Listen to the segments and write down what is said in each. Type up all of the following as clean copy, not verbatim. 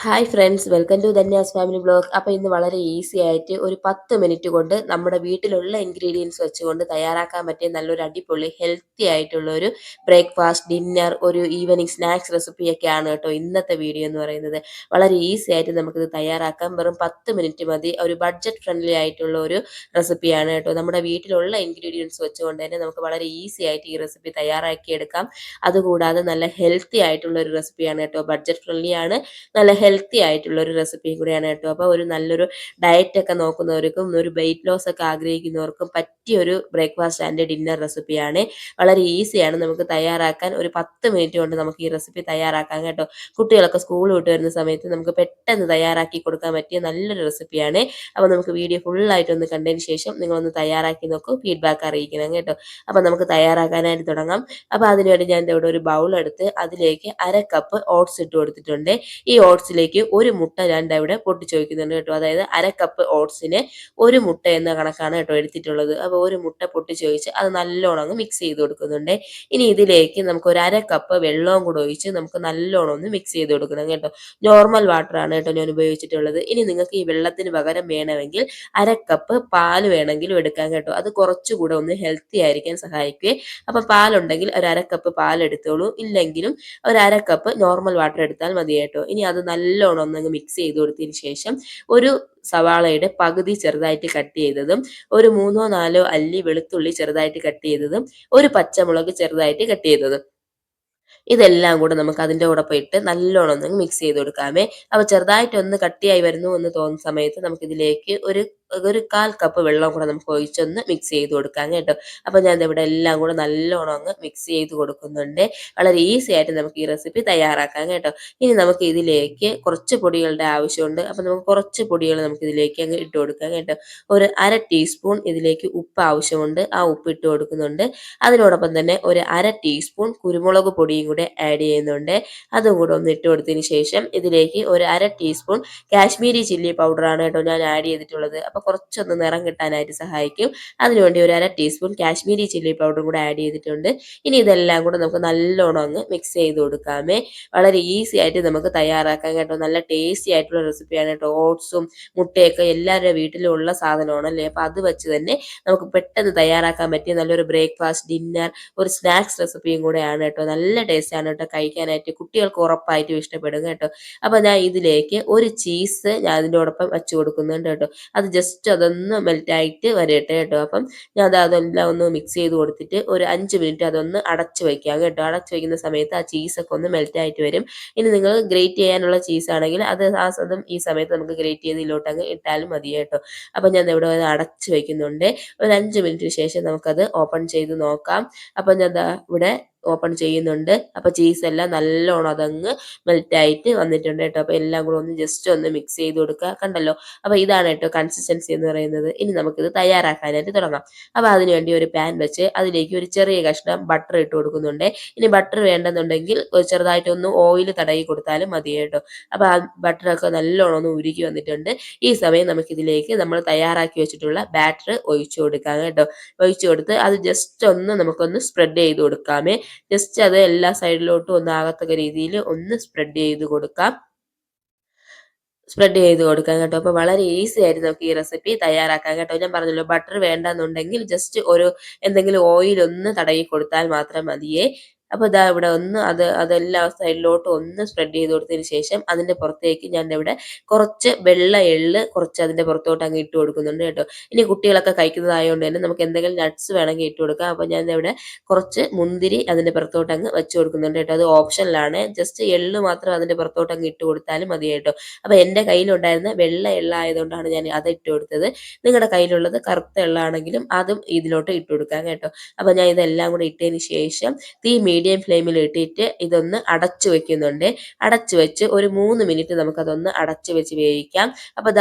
Hi friends, welcome to Dhanya's family blog. അപ്പോൾ ഇന്ന് വളരെ ഈസി ആയിട്ട് ഒരു 10 മിനിറ്റ് കൊണ്ട് നമ്മുടെ വീട്ടിലുള്ള ഇൻഗ്രീഡിയൻസ് വെച്ചുകൊണ്ട് തയ്യാറാക്കാൻ പറ്റിയ നല്ലൊരു അടിപൊളി ഹെൽത്തി ആയിട്ടുള്ള ഒരു ബ്രേക്ക്ഫാസ്റ്റ്, ഡിന്നർ, ഒരു ഈവനിങ് സ്നാക്സ് റെസിപ്പിയൊക്കെയാണ് കേട്ടോ ഇന്നത്തെ വീഡിയോ എന്ന് പറയുന്നത്. വളരെ ഈസി ആയിട്ട് നമുക്കിത് തയ്യാറാക്കാം. വെറും 10 മിനിറ്റ് മതി. ഒരു ബഡ്ജറ്റ് ഫ്രണ്ട്ലി ആയിട്ടുള്ള ഒരു റെസിപ്പിയാണ് കേട്ടോ. നമ്മുടെ വീട്ടിലുള്ള ഇൻഗ്രീഡിയൻസ് വെച്ചുകൊണ്ട് തന്നെ നമുക്ക് വളരെ ഈസി ആയിട്ട് ഈ റെസിപ്പി തയ്യാറാക്കിയെടുക്കാം. അതുകൂടാതെ നല്ല ഹെൽത്തി ആയിട്ടുള്ള ഒരു റെസിപ്പിയാണ് കേട്ടോ. ബഡ്ജറ്റ് ഫ്രണ്ട്ലി ആണ്, നല്ല ഹെൽത്തി ആയിട്ടുള്ള ഒരു റെസിപ്പിയും കൂടിയാണ് കേട്ടോ. അപ്പോൾ ഒരു നല്ലൊരു ഡയറ്റ് ഒക്കെ നോക്കുന്നവർക്കും ഒരു വെയിറ്റ് ലോസ് ഒക്കെ ആഗ്രഹിക്കുന്നവർക്കും പറ്റിയ ഒരു ബ്രേക്ക്ഫാസ്റ്റ് ആൻഡ് ഡിന്നർ റെസിപ്പിയാണ്. വളരെ ഈസിയാണ് നമുക്ക് തയ്യാറാക്കാൻ. ഒരു 10 മിനിറ്റ് കൊണ്ട് നമുക്ക് ഈ റെസിപ്പി തയ്യാറാക്കാം കേട്ടോ. കുട്ടികളൊക്കെ സ്കൂൾ വിട്ട് വരുന്ന സമയത്ത് നമുക്ക് പെട്ടെന്ന് തയ്യാറാക്കി കൊടുക്കാൻ പറ്റിയ നല്ലൊരു റെസിപ്പിയാണ്. അപ്പോൾ നമുക്ക് വീഡിയോ ഫുള്ളായിട്ടൊന്ന് കണ്ടതിന് ശേഷം നിങ്ങളൊന്ന് തയ്യാറാക്കി നോക്കൂ, ഫീഡ്ബാക്ക് അറിയിക്കണം കേട്ടോ. അപ്പോൾ നമുക്ക് തയ്യാറാക്കാനായിട്ട് തുടങ്ങാം. അപ്പോൾ അതിനുവേണ്ടി ഞാൻ ഇവിടെ ഒരു ബൗൾ എടുത്ത് അതിലേക്ക് 1/2 കപ്പ് ഓട്സ് ഇട്ട് കൊടുത്തിട്ടുണ്ട്. ഈ ഓട്സിലേക്ക് ഒരു മുട്ട ഞാൻ ഇവിടെ പൊട്ടിച്ച് വയ്ക്കുന്നുണ്ട് കേട്ടോ. അതായത് 1/2 കപ്പ് ഓട്സിന് ഒരു മുട്ട എന്ന കണക്കാണ് കേട്ടോ എടുത്തിട്ടുള്ളത്. അപ്പോൾ ഒരു മുട്ട പൊട്ടിച്ച് ഒഴിച്ച് അത് നല്ലോണം അങ്ങ് മിക്സ് ചെയ്ത് കൊടുക്കുന്നുണ്ട്. ഇനി ഇതിലേക്ക് നമുക്ക് ഒരു 1/2 കപ്പ് വെള്ളവും കൂടെ ഒഴിച്ച് നമുക്ക് നല്ലോണം ഒന്ന് മിക്സ് ചെയ്ത് കൊടുക്കണം കേട്ടോ. നോർമൽ വാട്ടർ ആണ് കേട്ടോ ഞാൻ ഉപയോഗിച്ചിട്ടുള്ളത്. ഇനി നിങ്ങൾക്ക് ഈ വെള്ളത്തിന് പകരം വേണമെങ്കിൽ 1/2 കപ്പ് പാല് വേണമെങ്കിലും എടുക്കാം കേട്ടോ. അത് കുറച്ചുകൂടെ ഒന്ന് ഹെൽത്തി ആയിരിക്കാൻ സഹായിക്കുകയെ. അപ്പം പാലുണ്ടെങ്കിൽ ഒരു 1/2 കപ്പ് പാൽ എടുത്തോളൂ, ഇല്ലെങ്കിലും ഒരു 1/2 കപ്പ് നോർമൽ വാട്ടർ എടുത്താൽ മതി കേട്ടോ. ഇനി അത് നല്ലോണം ഒന്നങ്ങ് മിക്സ് ചെയ്ത് കൊടുത്തതിന് ശേഷം ഒരു സവാളയുടെ പകുതി ചെറുതായിട്ട് കട്ട് ചെയ്തതും, ഒരു 3-4 അല്ലി വെളുത്തുള്ളി ചെറുതായിട്ട് കട്ട് ചെയ്തതും, ഒരു പച്ചമുളക് ചെറുതായിട്ട് കട്ട് ചെയ്തതും, ഇതെല്ലാം കൂടെ നമുക്ക് അതിൻ്റെ കൂടൊപ്പം ഇട്ട് നല്ലോണം ഒന്ന് മിക്സ് ചെയ്ത് കൊടുക്കാമേ. അപ്പോൾ ചെറുതായിട്ടൊന്ന് കട്ടിയായി വരുന്നു എന്ന് തോന്നുന്ന സമയത്ത് നമുക്കിതിലേക്ക് ഒരു ഒരു 1/4 കപ്പ് വെള്ളം കൂടെ നമുക്ക് ഒഴിച്ചൊന്ന് മിക്സ് ചെയ്ത് കൊടുക്കാം കേട്ടോ. അപ്പോൾ ഞാൻ ഇവിടെ എല്ലാം കൂടെ നല്ലോണം അങ്ങ് മിക്സ് ചെയ്ത് കൊടുക്കുന്നുണ്ട്. വളരെ ഈസി ആയിട്ട് നമുക്ക് ഈ റെസിപ്പി തയ്യാറാക്കാം കേട്ടോ. ഇനി നമുക്ക് ഇതിലേക്ക് കുറച്ച് പൊടികളുടെ ആവശ്യമുണ്ട്. അപ്പോൾ നമുക്ക് കുറച്ച് പൊടികൾ നമുക്ക് ഇതിലേക്ക് അങ്ങ് ഇട്ട് കൊടുക്കാം കേട്ടോ. ഒരു 1/2 ടീസ്പൂൺ ഇതിലേക്ക് ഉപ്പ് ആവശ്യമുണ്ട്. ആ ഉപ്പ് ഇട്ട് കൊടുക്കുന്നുണ്ട്. അതിനോടൊപ്പം തന്നെ ഒരു 1/2 ടീസ്പൂൺ കുരുമുളക് പൊടിയും കൂടെ ആഡ് ചെയ്യുന്നുണ്ട്. അതും കൂടെ ഒന്ന് ഇട്ട് കൊടുത്തതിന് ശേഷം ഇതിലേക്ക് ഒരു 1/2 ടീസ്പൂൺ കാശ്മീരി ചില്ലി പൗഡറാണ് കേട്ടോ ഞാൻ ആഡ് ചെയ്തിട്ടുള്ളത്. അപ്പോൾ കുറച്ചൊന്ന് നിറം കിട്ടാനായിട്ട് സഹായിക്കും. അതിനുവേണ്ടി ഒരു 1/2 ടീസ്പൂൺ കാശ്മീരി ചില്ലി പൗഡറും കൂടെ ആഡ് ചെയ്തിട്ടുണ്ട്. ഇനി ഇതെല്ലാം കൂടെ നമുക്ക് നല്ലോണം അങ്ങ് മിക്സ് ചെയ്ത് കൊടുക്കാമേ. വളരെ ഈസി ആയിട്ട് നമുക്ക് തയ്യാറാക്കാം കേട്ടോ. നല്ല ടേസ്റ്റി ആയിട്ടുള്ള റെസിപ്പിയാണ് കേട്ടോ. ഓട്സും മുട്ടയൊക്കെ എല്ലാവരുടെ വീട്ടിലും ഉള്ള സാധനമാണ് അല്ലേ. അപ്പോൾ അത് വെച്ച് തന്നെ നമുക്ക് പെട്ടെന്ന് തയ്യാറാക്കാൻ പറ്റിയ നല്ലൊരു ബ്രേക്ക്ഫാസ്റ്റ്, ഡിന്നർ, ഒരു സ്നാക്സ് റെസിപ്പിയും കൂടെയാണ് കേട്ടോ. നല്ല ടേസ്റ്റാണ് കേട്ടോ കഴിക്കാനായിട്ട്. കുട്ടികൾക്ക് ഉറപ്പായിട്ടും ഇഷ്ടപ്പെടും കേട്ടോ. അപ്പോൾ ഞാൻ ഇതിലേക്ക് ഒരു ചീസ് ഞാൻ അതിനോടൊപ്പം വെച്ച് കൊടുക്കുന്നുണ്ട് കേട്ടോ. അത് ജസ്റ്റ് അതൊന്ന് മെൽറ്റായിട്ട് വരട്ടെ കേട്ടോ. അപ്പം ഞാൻ അതെല്ലാം ഒന്ന് മിക്സ് ചെയ്ത് കൊടുത്തിട്ട് ഒരു 5 മിനിറ്റ് അതൊന്ന് അടച്ച് വയ്ക്കാം കേട്ടോ. അടച്ച് വയ്ക്കുന്ന സമയത്ത് ആ ചീസൊക്കെ ഒന്ന് മെൽറ്റായിട്ട് വരും. ഇനി നിങ്ങൾ ഗ്രേറ്റ് ചെയ്യാനുള്ള ചീസ് ആണെങ്കിൽ അതും ഈ സമയത്ത് നമുക്ക് ഗ്രേറ്റ് ചെയ്ത് ഇതിലോട്ട് അങ്ങ് ഇട്ടാലും മതി കേട്ടോ. അപ്പം ഞാൻ ഇവിടെ അടച്ച് വയ്ക്കുന്നുണ്ട്. ഒരു 5 മിനിറ്റിന് ശേഷം നമുക്കത് ഓപ്പൺ ചെയ്ത് നോക്കാം. അപ്പം ഞാൻ ഇവിടെ ഓപ്പൺ ചെയ്യുന്നുണ്ട്. അപ്പോൾ ചീസ് എല്ലാം നല്ലോണം അതങ്ങ് മെൽറ്റായിട്ട് വന്നിട്ടുണ്ട് കേട്ടോ. അപ്പോൾ എല്ലാം കൂടെ ഒന്ന് ജസ്റ്റ് ഒന്ന് മിക്സ് ചെയ്ത് കൊടുക്കുക. കണ്ടല്ലോ. അപ്പോൾ ഇതാണ് കേട്ടോ കൺസിസ്റ്റൻസി എന്ന് പറയുന്നത്. ഇനി നമുക്കിത് തയ്യാറാക്കാനായിട്ട് തുടങ്ങാം. അപ്പോൾ അതിനുവേണ്ടി ഒരു പാൻ വെച്ച് അതിലേക്ക് ഒരു ചെറിയ കഷ്ണം ബട്ടർ ഇട്ട് കൊടുക്കുന്നുണ്ട്. ഇനി ബട്ടർ വേണ്ടെന്നുണ്ടെങ്കിൽ ഒരു ചെറുതായിട്ടൊന്ന് ഓയിൽ തടയി കൊടുത്താലും മതി കേട്ടോ. അപ്പോൾ ആ ബട്ടറൊക്കെ നല്ലോണം ഒന്ന് ഉരുക്കി വന്നിട്ടുണ്ട്. ഈ സമയം നമുക്കിതിലേക്ക് നമ്മൾ തയ്യാറാക്കി വെച്ചിട്ടുള്ള ബാറ്റർ ഒഴിച്ചു കൊടുക്കാം കേട്ടോ. ഒഴിച്ചു കൊടുത്ത് അത് ജസ്റ്റ് ഒന്ന് നമുക്കൊന്ന് സ്പ്രെഡ് ചെയ്ത് കൊടുക്കാമേ. ജസ്റ്റ് അത് എല്ലാ സൈഡിലോട്ടും ഒന്ന് ആകത്തക്ക രീതിയിൽ ഒന്ന് സ്പ്രെഡ് ചെയ്ത് കൊടുക്കാം കേട്ടോ. അപ്പോൾ വളരെ ഈസി ആയിട്ട് നമുക്ക് ഈ റെസിപ്പി തയ്യാറാക്കാം കേട്ടോ. ഞാൻ പറഞ്ഞല്ലോ ബട്ടർ വേണ്ടെന്നുണ്ടെങ്കിൽ ജസ്റ്റ് ഒരു എന്തെങ്കിലും ഓയിൽ ഒന്ന് തടയി കൊടുത്താൽ മാത്രം മതിയേ. അപ്പോൾ ഇതാ ഇവിടെ ഒന്ന് അതെല്ലാ സൈഡിലോട്ടും ഒന്ന് സ്പ്രെഡ് ചെയ്ത് കൊടുത്തതിന് ശേഷം അതിൻ്റെ പുറത്തേക്ക് ഞാൻ ഇവിടെ കുറച്ച് വെള്ള എള്ള് കുറച്ച് അതിൻ്റെ പുറത്തോട്ട് അങ്ങ് ഇട്ട് കൊടുക്കുന്നുണ്ട് കേട്ടോ. ഇനി കുട്ടികളൊക്കെ കഴിക്കുന്നതായതുകൊണ്ട് തന്നെ നമുക്ക് എന്തെങ്കിലും നട്ട്സ് വേണമെങ്കിൽ ഇട്ട് കൊടുക്കാം. അപ്പോൾ ഞാൻ ഇവിടെ കുറച്ച് മുന്തിരി അതിൻ്റെ പുറത്തോട്ട് അങ്ങ് വെച്ച് കൊടുക്കുന്നുണ്ട് കേട്ടോ. അത് ഓപ്ഷനിലാണ്. ജസ്റ്റ് എള്ള് മാത്രം അതിൻ്റെ പുറത്തോട്ട് അങ്ങ് ഇട്ട് കൊടുത്താലും മതി കേട്ടോ. അപ്പോൾ എൻ്റെ കയ്യിലുണ്ടായിരുന്ന വെള്ള എള്ളായതുകൊണ്ടാണ് ഞാൻ അത് ഇട്ട് കൊടുത്തത്. നിങ്ങളുടെ കയ്യിലുള്ളത് കറുത്ത എള്ളാണെങ്കിലും അതും ഇതിലോട്ട് ഇട്ട് കൊടുക്കാം കേട്ടോ. അപ്പോൾ ഞാൻ ഇതെല്ലാം കൂടി ഇട്ടതിന് ശേഷം തീ മീഡിയം ഫ്ലെയിമിൽ ഇട്ടിട്ട് ഇതൊന്ന് അടച്ചു വെക്കുന്നുണ്ട്. അടച്ചു വെച്ച് ഒരു 3 മിനിറ്റ് നമുക്കതൊന്ന് അടച്ചു വെച്ച് വേവിക്കാം. അപ്പോൾ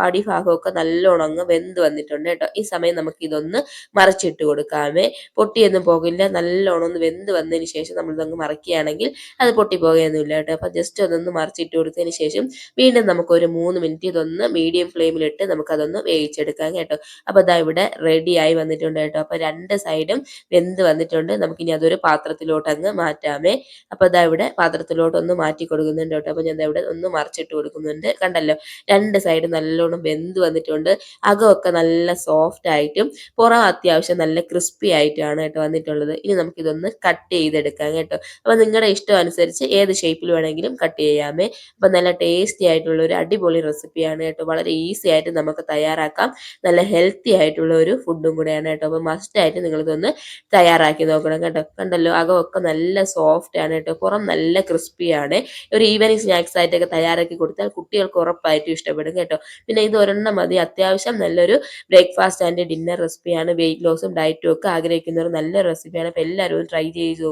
അടി ഭാഗമൊക്കെ നല്ലോണം അങ്ങ് വെന്ത് വന്നിട്ടുണ്ട് കേട്ടോ. ഈ സമയം നമുക്ക് ഇതൊന്ന് മറിച്ചിട്ട് കൊടുക്കാമേ. പൊട്ടിയൊന്നും പോകില്ല. നല്ലോണം ഒന്ന് വെന്ത് വന്നതിന് ശേഷം നമ്മളിതങ്ങ് മറിക്കുകയാണെങ്കിൽ അത് പൊട്ടിപ്പോകുകയൊന്നുമില്ല കേട്ടോ. അപ്പോൾ ജസ്റ്റ് അതൊന്ന് മറിച്ചിട്ട് കൊടുത്തതിന് ശേഷം വീണ്ടും നമുക്കൊരു 3 മിനിറ്റ് ഇതൊന്ന് മീഡിയം ഫ്ലെയിമിലിട്ട് നമുക്കതൊന്ന് വേവിച്ചെടുക്കാം കേട്ടോ. അപ്പോൾ ഇവിടെ റെഡി ആയി വന്നിട്ടുണ്ട് കേട്ടോ. അപ്പോൾ രണ്ട് സൈഡും വെന്ത് വന്നിട്ടുണ്ട്. നമുക്കിനി അതൊരു പാത്രത്തിലോട്ട് പാത്രത്തിലോട്ട് അങ്ങ് മാറ്റാമേ. അപ്പോൾ ഇതാ ഇവിടെ പാത്രത്തിലോട്ട് ഒന്ന് മാറ്റി കൊടുക്കുന്നുണ്ട് കേട്ടോ. അപ്പോൾ ഞാൻ ദാ ഇവിടെ ഒന്ന് മറിച്ചിട്ട് കൊടുക്കുന്നുണ്ട്. കണ്ടല്ലോ, രണ്ട് സൈഡ് നല്ലോണം വെന്ത് വന്നിട്ടുണ്ട്. അകമൊക്കെ നല്ല സോഫ്റ്റ് ആയിട്ടും പുറം അത്യാവശ്യം നല്ല ക്രിസ്പി ആയിട്ടാണ് കേട്ടോ വന്നിട്ടുള്ളത്. ഇനി നമുക്കിതൊന്ന് കട്ട് ചെയ്തെടുക്കാം കേട്ടോ. അപ്പോൾ നിങ്ങളുടെ ഇഷ്ടം അനുസരിച്ച് ഏത് ഷേപ്പിൽ വേണമെങ്കിലും കട്ട് ചെയ്യാമേ. അപ്പോൾ നല്ല ടേസ്റ്റി ആയിട്ടുള്ള ഒരു അടിപൊളി റെസിപ്പിയാണ് കേട്ടോ. വളരെ ഈസി ആയിട്ട് നമുക്ക് തയ്യാറാക്കാം. നല്ല ഹെൽത്തി ആയിട്ടുള്ള ഒരു ഫുഡും കൂടെയാണ് കേട്ടോ. അപ്പോൾ മസ്റ്റായിട്ട് നിങ്ങളിതൊന്ന് തയ്യാറാക്കി നോക്കണം കേട്ടോ. കണ്ടല്ലോ, അകമൊക്കെ നല്ല സോഫ്റ്റ് ആണ് കേട്ടോ, പുറം നല്ല ക്രിസ്പിയാണ്. ഒരു ഈവനിങ് സ്നാക്സ് ആയിട്ടൊക്കെ തയ്യാറാക്കി കൊടുത്താൽ കുട്ടികൾക്ക് ഉറപ്പായിട്ടും ഇഷ്ടപ്പെടും കേട്ടോ. പിന്നെ ഇത് ഒരെണ്ണം മതി. അത്യാവശ്യം നല്ലൊരു ബ്രേക്ക്ഫാസ്റ്റ് ആൻഡ് ഡിന്നർ റെസിപ്പിയാണ്. വെയിറ്റ് ലോസും ഡയറ്റും ഒക്കെ ആഗ്രഹിക്കുന്നവർ നല്ല റെസിപ്പിയാണ്. അപ്പോൾ എല്ലാവരും ട്രൈ ചെയ്ത്